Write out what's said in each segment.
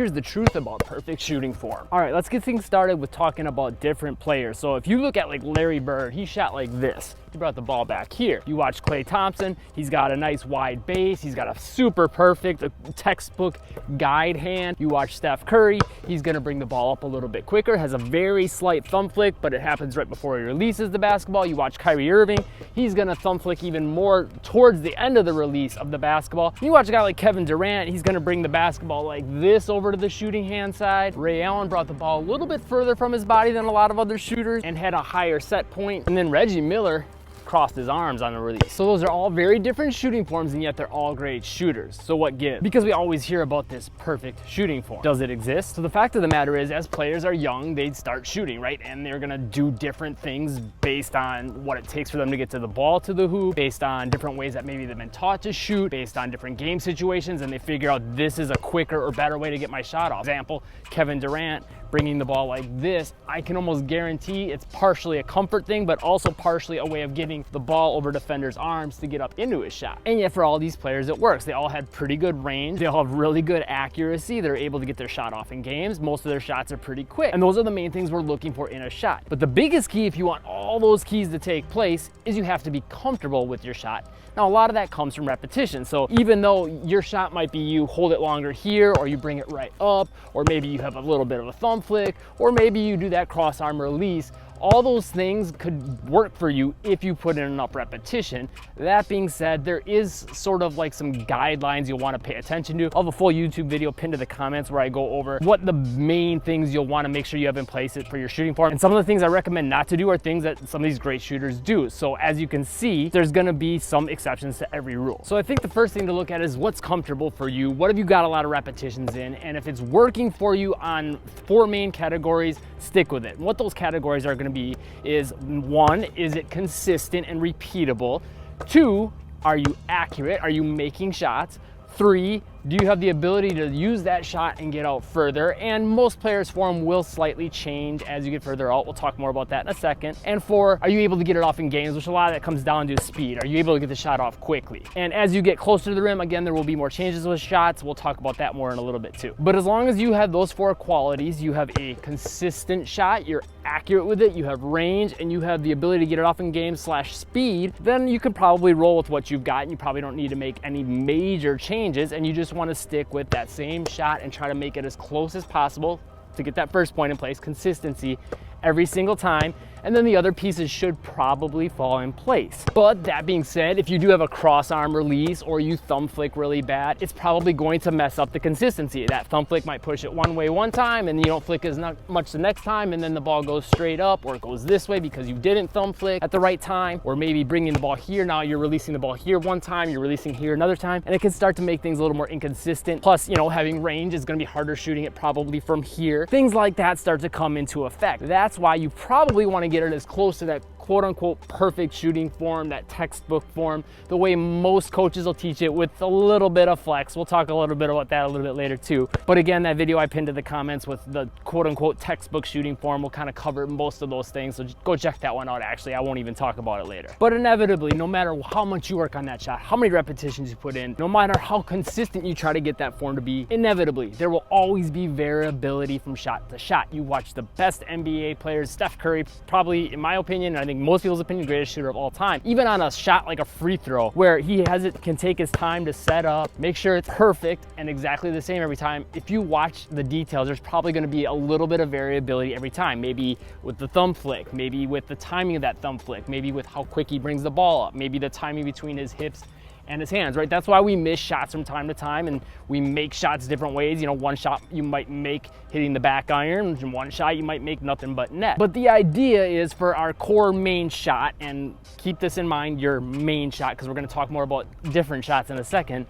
Here's the truth about perfect shooting form. All right, let's get things started with talking about different players. So if you look at like Larry Bird, he shot like this. He brought the ball back here. You watch Klay Thompson, he's got a nice wide base. He's got a super perfect textbook guide hand. You watch Steph Curry, he's gonna bring the ball up a little bit quicker, has a very slight thumb flick, but it happens right before he releases the basketball. You watch Kyrie Irving, he's gonna thumb flick even more towards the end of the release of the basketball. You watch a guy like Kevin Durant, he's gonna bring the basketball like this over to the shooting hand side. Ray Allen brought the ball a little bit further from his body than a lot of other shooters and had a higher set point. And then Reggie Miller crossed his arms on the release. So those are all very different shooting forms, and yet they're all great shooters. So what gives? Because we always hear about this perfect shooting form. Does it exist? So the fact of the matter is, as players are young, they start shooting, right? And they're gonna do different things based on what it takes for them to get to the ball, to the hoop, based on different ways that maybe they've been taught to shoot, based on different game situations, and they figure out this is a quicker or better way to get my shot off. Example, Kevin Durant bringing the ball like this, I can almost guarantee it's partially a comfort thing, but also partially a way of getting the ball over defenders' arms to get up into his shot. And yet for all these players, it works. They all had pretty good range. They all have really good accuracy. They're able to get their shot off in games. Most of their shots are pretty quick. And those are the main things we're looking for in a shot. But the biggest key, if you want all those keys to take place, is you have to be comfortable with your shot. Now, a lot of that comes from repetition. So even though your shot might be you hold it longer here, or you bring it right up, or maybe you have a little bit of a thumb flick, or maybe you do that cross arm release, all those things could work for you if you put in enough repetition. That being said, there is sort of like some guidelines you'll want to pay attention to. I'll have a full YouTube video pinned to the comments where I go over what the main things you'll want to make sure you have in place for your shooting form. And some of the things I recommend not to do are things that some of these great shooters do. So as you can see, there's going to be some exceptions to every rule. So I think the first thing to look at is what's comfortable for you. What have you got a lot of repetitions in? And if it's working for you on 4 main categories, stick with it. And what those categories are going to be is 1, is it consistent and repeatable? 2, are you accurate? Are you making shots? 3, do you have the ability to use that shot and get out further? And most players' form will slightly change as you get further out. We'll talk more about that in a second. And 4, are you able to get it off in games, which a lot of that comes down to speed. Are you able to get the shot off quickly? And as you get closer to the rim, again, there will be more changes with shots. We'll talk about that more in a little bit too. But as long as you have those 4 qualities, you have a consistent shot, you're accurate with it, you have range, and you have the ability to get it off in games / speed, then you can probably roll with what you've got, and you probably don't need to make any major changes, and you just want to stick with that same shot and try to make it as close as possible to get that first point in place, consistency every single time. And then the other pieces should probably fall in place. But that being said, if you do have a cross arm release or you thumb flick really bad, it's probably going to mess up the consistency. That thumb flick might push it one way one time and you don't flick as much the next time, and then the ball goes straight up, or it goes this way because you didn't thumb flick at the right time, or maybe bringing the ball here, now you're releasing the ball here one time, you're releasing here another time, and it can start to make things a little more inconsistent. Plus, you know, having range is going to be harder shooting it probably from here. Things like that start to come into effect. That's why you probably want to get it as close to that quote-unquote perfect shooting form, that textbook form, the way most coaches will teach it, with a little bit of flex. We'll talk a little bit about that a little bit later too. But again, that video I pinned to the comments with the quote-unquote textbook shooting form will kind of cover most of those things, so just go check that one out. Actually, I won't even talk about it later. But inevitably, no matter how much you work on that shot, how many repetitions you put in, no matter how consistent you try to get that form to be, inevitably there will always be variability from shot to shot. You watch the best NBA players, Steph Curry, probably in my opinion, and I think most people's opinion, greatest shooter of all time. Even on a shot like a free throw, where he can take his time to set up, make sure it's perfect and exactly the same every time. If you watch the details, there's probably going to be a little bit of variability every time. Maybe with the thumb flick, maybe with the timing of that thumb flick, maybe with how quick he brings the ball up, maybe the timing between his hips and his hands, right? That's why we miss shots from time to time, and we make shots different ways. You know, one shot you might make hitting the back iron, and one shot you might make nothing but net. But the idea is for our core main shot, and keep this in mind, your main shot, because we're going to talk more about different shots in a second.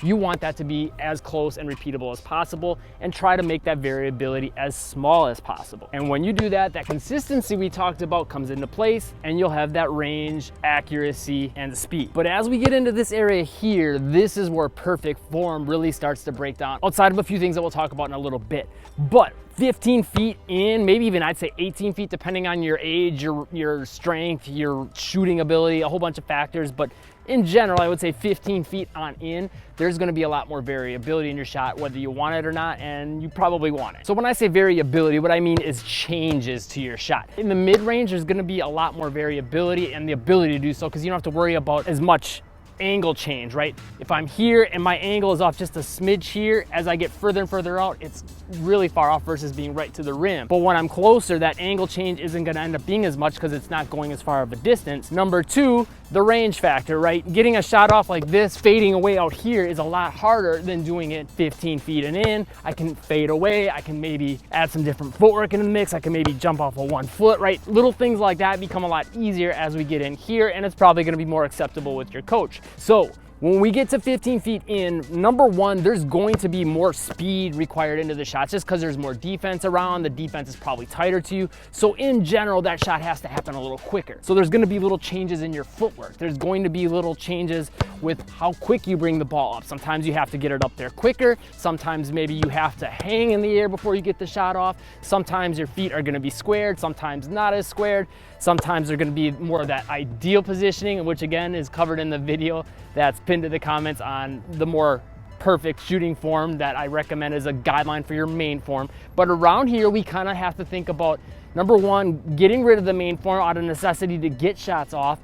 You want that to be as close and repeatable as possible, and try to make that variability as small as possible. And when you do that, that consistency we talked about comes into place, and you'll have that range, accuracy, and speed. But as we get into this area here, this is where perfect form really starts to break down, outside of a few things that we'll talk about in a little bit. But 15 feet in, maybe even I'd say 18 feet, depending on your age, your strength, your shooting ability, a whole bunch of factors. But in general, I would say 15 feet on in, there's gonna be a lot more variability in your shot, whether you want it or not, and you probably want it. So when I say variability, what I mean is changes to your shot. In the mid-range, there's gonna be a lot more variability and the ability to do so, because you don't have to worry about as much angle change, right? If I'm here and my angle is off just a smidge here, as I get further and further out, it's really far off versus being right to the rim. But when I'm closer, that angle change isn't gonna end up being as much because it's not going as far of a distance. Number two, the range factor, right? Getting a shot off like this, fading away out here is a lot harder than doing it 15 feet and in. I can fade away, I can maybe add some different footwork in the mix, I can maybe jump off of 1 foot, right? Little things like that become a lot easier as we get in here, and it's probably gonna be more acceptable with your coach. So when we get to 15 feet in, number one, there's going to be more speed required into the shots just because there's more defense around. The defense is probably tighter to you. So in general, that shot has to happen a little quicker. So there's gonna be little changes in your footwork. There's going to be little changes with how quick you bring the ball up. Sometimes you have to get it up there quicker. Sometimes maybe you have to hang in the air before you get the shot off. Sometimes your feet are gonna be squared, sometimes not as squared. Sometimes they're gonna be more of that ideal positioning, which again is covered in the video that's pinned to the comments on the more perfect shooting form that I recommend as a guideline for your main form. But around here, we kind of have to think about, number one, getting rid of the main form out of necessity to get shots off.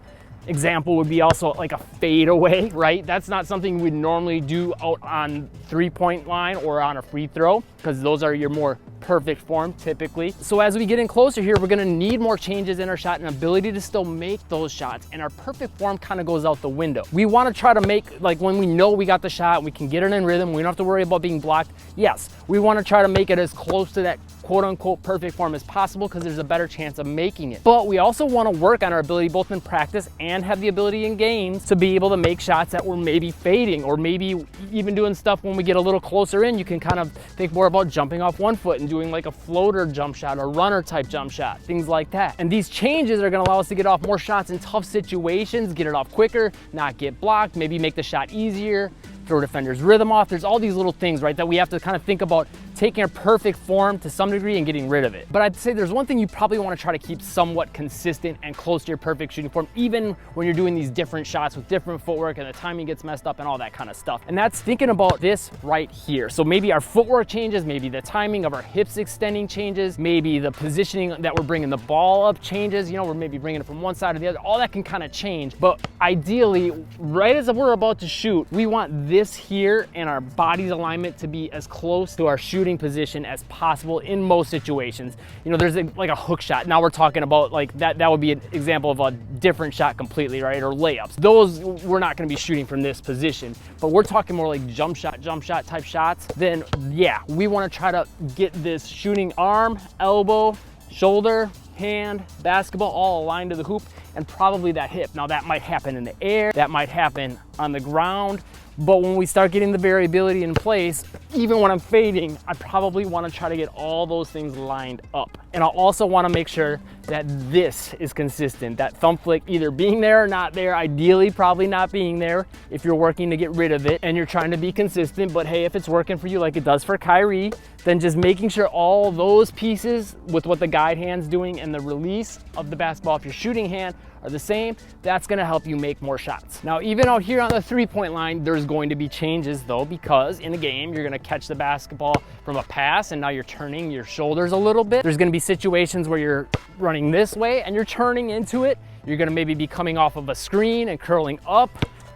Example would be also like a fade away, right? That's not something we'd normally do out on 3-point line or on a free throw, because those are your more perfect form typically. So as we get in closer here, we're gonna need more changes in our shot and ability to still make those shots, and our perfect form kind of goes out the window. We wanna try to make, like when we know we got the shot, we can get it in rhythm, we don't have to worry about being blocked. Yes, we wanna try to make it as close to that quote unquote perfect form as possible because there's a better chance of making it. But we also wanna work on our ability both in practice and have the ability in games to be able to make shots that we're maybe fading, or maybe even doing stuff when we get a little closer in. You can kind of think more about jumping off 1 foot and doing like a floater jump shot, a runner type jump shot, things like that. And these changes are gonna allow us to get off more shots in tough situations, get it off quicker, not get blocked, maybe make the shot easier, throw defenders' rhythm off. There's all these little things, right, that we have to kind of think about taking a perfect form to some degree and getting rid of it. But I'd say there's one thing you probably want to try to keep somewhat consistent and close to your perfect shooting form, even when you're doing these different shots with different footwork and the timing gets messed up and all that kind of stuff. And that's thinking about this right here. So maybe our footwork changes, maybe the timing of our hips extending changes, maybe the positioning that we're bringing the ball up changes. You know, we're maybe bringing it from one side to the other. All that can kind of change. But ideally, right as we're about to shoot, we want this here and our body's alignment to be as close to our shooting position as possible in most situations. You know, there's like a hook shot. Now we're talking about like that would be an example of a different shot completely, right? Or layups. Those we're not going to be shooting from this position, but we're talking more like jump shot type shots. Then yeah, we want to try to get this shooting arm, elbow, shoulder, hand, basketball all aligned to the hoop, and probably that hip. Now that might happen in the air, that might happen on the ground, but when we start getting the variability in place, even when I'm fading, I probably want to try to get all those things lined up. And I'll also want to make sure that this is consistent, that thumb flick either being there or not there, ideally probably not being there if you're working to get rid of it and you're trying to be consistent. But hey, if it's working for you like it does for Kyrie, then just making sure all those pieces with what the guide hand's doing and the release of the basketball if your shooting hand are the same, that's gonna help you make more shots. Now, even out here on the 3-point line, there's going to be changes though, because in a game, you're gonna catch the basketball from a pass and now you're turning your shoulders a little bit. There's gonna be situations where you're running this way and you're turning into it. You're gonna maybe be coming off of a screen and curling up,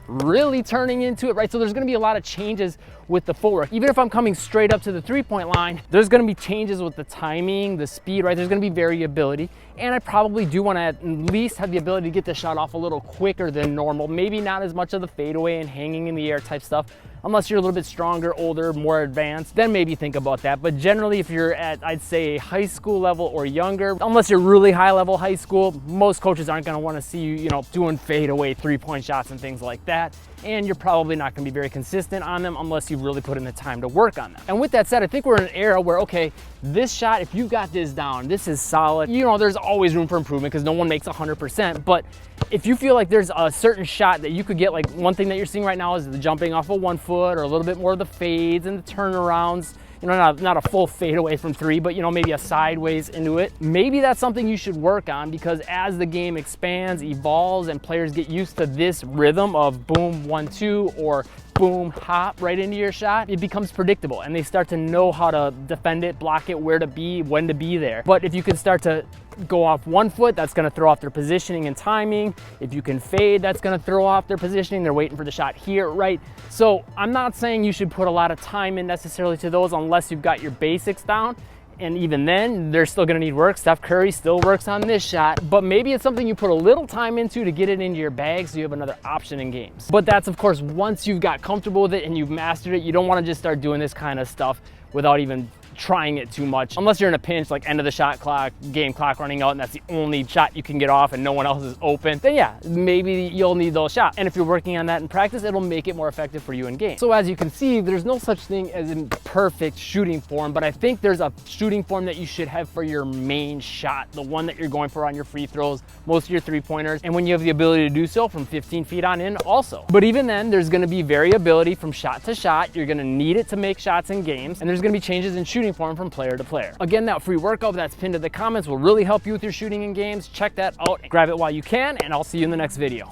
really turning into it, right? So there's gonna be a lot of changes with the footwork. Even if I'm coming straight up to the 3-point line, there's gonna be changes with the timing, the speed, right? There's gonna be variability. And I probably do wanna at least have the ability to get the shot off a little quicker than normal. Maybe not as much of the fadeaway and hanging in the air type stuff. Unless you're a little bit stronger, older, more advanced, then maybe think about that. But generally, if you're at, I'd say, high school level or younger, unless you're really high level high school, most coaches aren't gonna wanna see you, doing fadeaway 3-point shots and things like that. And you're probably not gonna be very consistent on them unless you really put in the time to work on them. And with that said, I think we're in an era where, okay, this shot, if you got this down, this is solid. There's always room for improvement because no one makes 100%, but if you feel like there's a certain shot that you could get, like one thing that you're seeing right now is the jumping off of 1 foot or a little bit more of the fades and the turnarounds. you know, not a full fadeaway from three, but, you know, maybe a sideways into it. Maybe that's something you should work on, because as the game expands, evolves, and players get used to this rhythm of boom, 1-2, or boom, hop right into your shot, it becomes predictable and they start to know how to defend it, block it, where to be, when to be there. But if you can start to go off 1 foot, that's going to throw off their positioning and timing. If you can fade, that's going to throw off their positioning. They're waiting for the shot here, right? So I'm not saying you should put a lot of time in necessarily to those unless you've got your basics down. And even then, they're still gonna need work. Steph Curry still works on this shot, but maybe it's something you put a little time into to get it into your bag so you have another option in games. But that's, of course, once you've got comfortable with it and you've mastered it. You don't wanna just start doing this kind of stuff without even trying it too much, unless you're in a pinch, like end of the shot clock, game clock running out, and that's the only shot you can get off and no one else is open, then yeah, maybe you'll need those shots. And if you're working on that in practice, it'll make it more effective for you in game. So as you can see, there's no such thing as a perfect shooting form, but I think there's a shooting form that you should have for your main shot, the one that you're going for on your free throws, most of your three-pointers, and when you have the ability to do so from 15 feet on in also. But even then, there's gonna be variability from shot to shot. You're gonna need it to make shots in games, and there's gonna be changes in shooting form from player to player. Again, that free workout that's pinned to the comments will really help you with your shooting in games. Check that out, grab it while you can, and I'll see you in the next video.